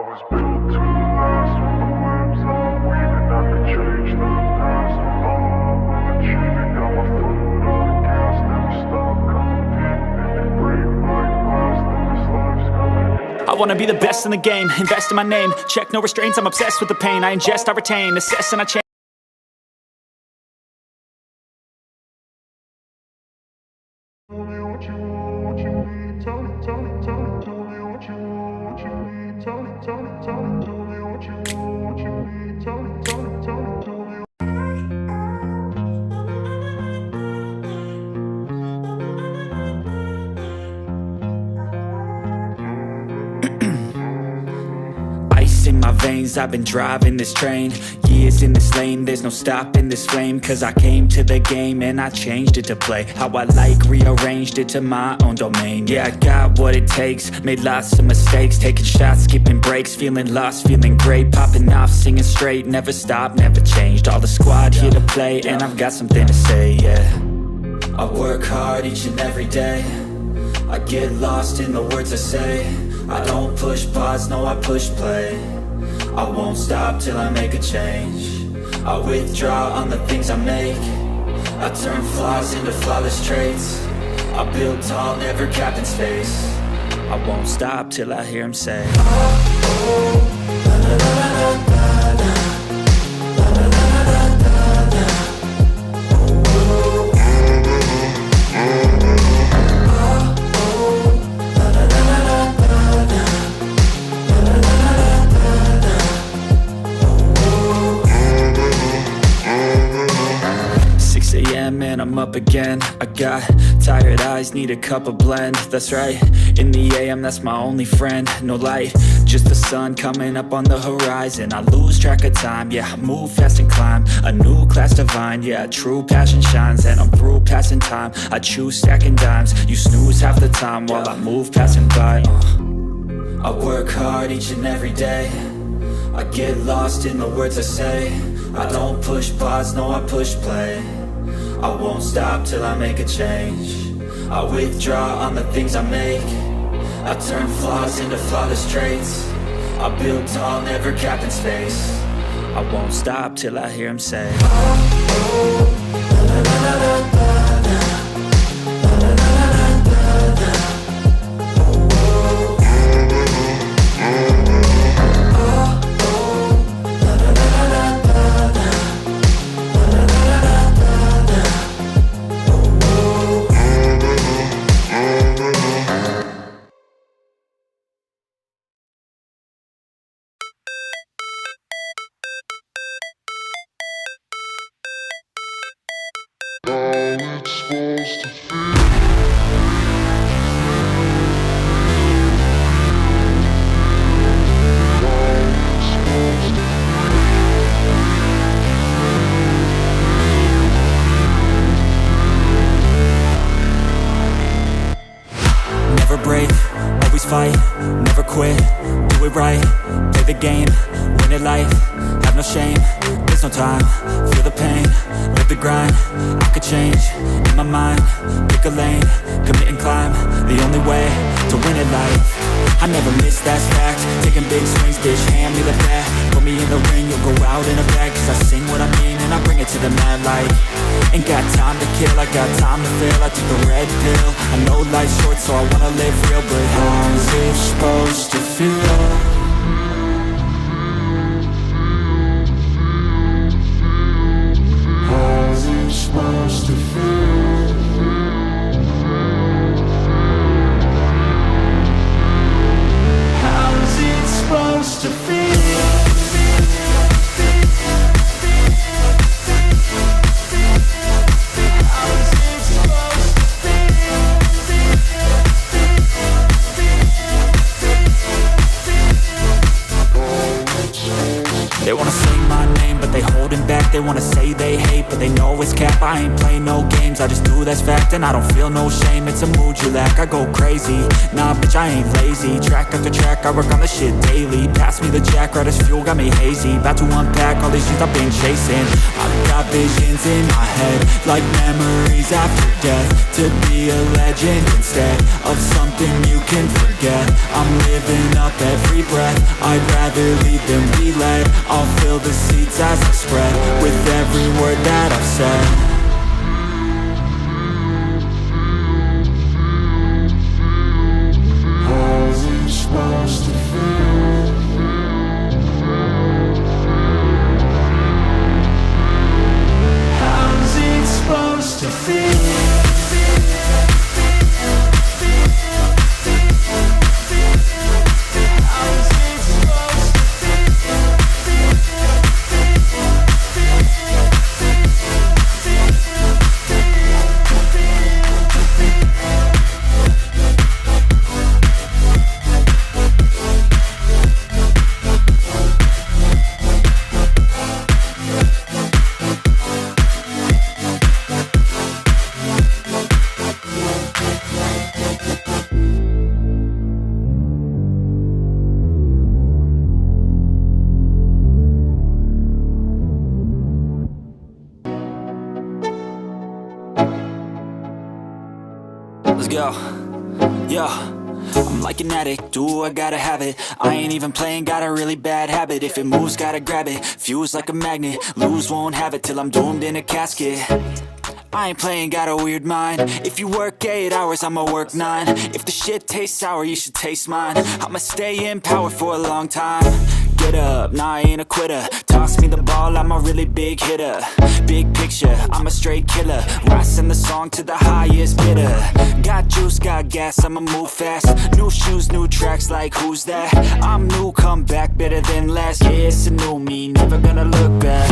was built to last with the webs that I'm weaving. I could change the past with all I will achieve. It got my foot on the gas, never stop competing. If you break my glass, then this life's gonna end. I wanna be the best in the game, invest in my name. Check no restraints, I'm obsessed with the pain. I ingest, I retain, assess and I change. Tell me what you want, what you need. Tell me, tell me, tell me. Tell me what you want, what you need. Tell me, tell me, tell me. Tell me what you want, what you need. Tell me, tell me, tell me. Tell me. Ice in my veins, I've been driving this train. Years in this lane, there's no stopping this flame. Cause I came to the game and I changed it to play how I like, rearranged it to my own domain. Yeah, I got what it takes, made lots of mistakes. Taking shots, skipping breaks, feeling lost, feeling great. Popping off, singing straight, never stopped, never changed. All the squad here to play and I've got something to say, yeah. I work hard each and every day. I get lost in the words I say. I don't push pause, no I push play. I won't stop till I make a change. I withdraw on the things I make. I turn flaws into flawless traits. I build tall, never capped in space. I won't stop till I hear him say, oh, oh, la, la, la, la, la. Man, I'm up again. I got tired eyes, need a cup of blend. That's right, in the AM, that's my only friend. No light, just the sun coming up on the horizon. I lose track of time, yeah, I move fast and climb a new class divine, yeah, true passion shines. And I'm through passing time, I choose stacking dimes. You snooze half the time while I move passing by. I work hard each and every day. I get lost in the words I say. I don't push pause, no I push play. I won't stop till I make a change. I withdraw on the things I make. I turn flaws into flawless traits. I build tall, never capped in space. I won't stop till I hear him say, oh, oh, la, la, la, la, la, la. Never break, always fight, never quit, do it right, play the game, win it life, have no shame, there's no time, feel the pain, live the grind, I could change, in my mind, pick a lane, commit and climb, the only way to win it life. I never miss, that's fact, taking big swings, bitch, hand me the bat, put me in the ring, you'll go out in a bag, cause I sing what I mean and I bring it to the mad light. Ain't got time to kill, I got time to feel, I took the red pill, I know life's short so I wanna live real, but how's it supposed to feel? How's it supposed to feel? How's it supposed to feel? They wanna say they hate, but they know it's cap. I ain't play no games, I just do, that's fact. And I don't feel no shame, it's a mood you lack. I go crazy, nah bitch I ain't lazy. Track after track, I work on the shit daily. Pass me the jack, right as fuel, got me hazy. About to unpack all these things I've been chasing. I've got visions in my head, like memories after death. To be a legend instead of something you can forget. I'm living up every breath, I'd rather lead than be led. I'll fill the seats as I spread, with every word that I've said. How's it supposed to feel? How's it supposed to feel? Let's go, yo. I'm like an addict, do I gotta have it. I ain't even playing, got a really bad habit. If it moves, gotta grab it, fuse like a magnet. Lose, won't have it till I'm doomed in a casket. I ain't playing, got a weird mind. If you work 8 hours, I'ma work 9. If the shit tastes sour, you should taste mine. I'ma stay in power for a long time. Get up, nah I ain't a quitter. Toss me the ball, I'm a really big hitter. Big picture, I'm a straight killer. Rising the song to the highest bidder. Got juice, got gas, I'ma move fast. New shoes, new tracks, like who's that? I'm new, come back, better than last. Yeah, it's a new me, never gonna look back.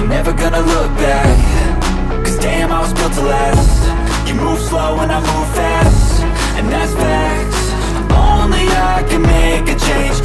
Never gonna look back. Cause damn, I was built to last. You move slow and I move fast, and that's facts. Only I can make a change.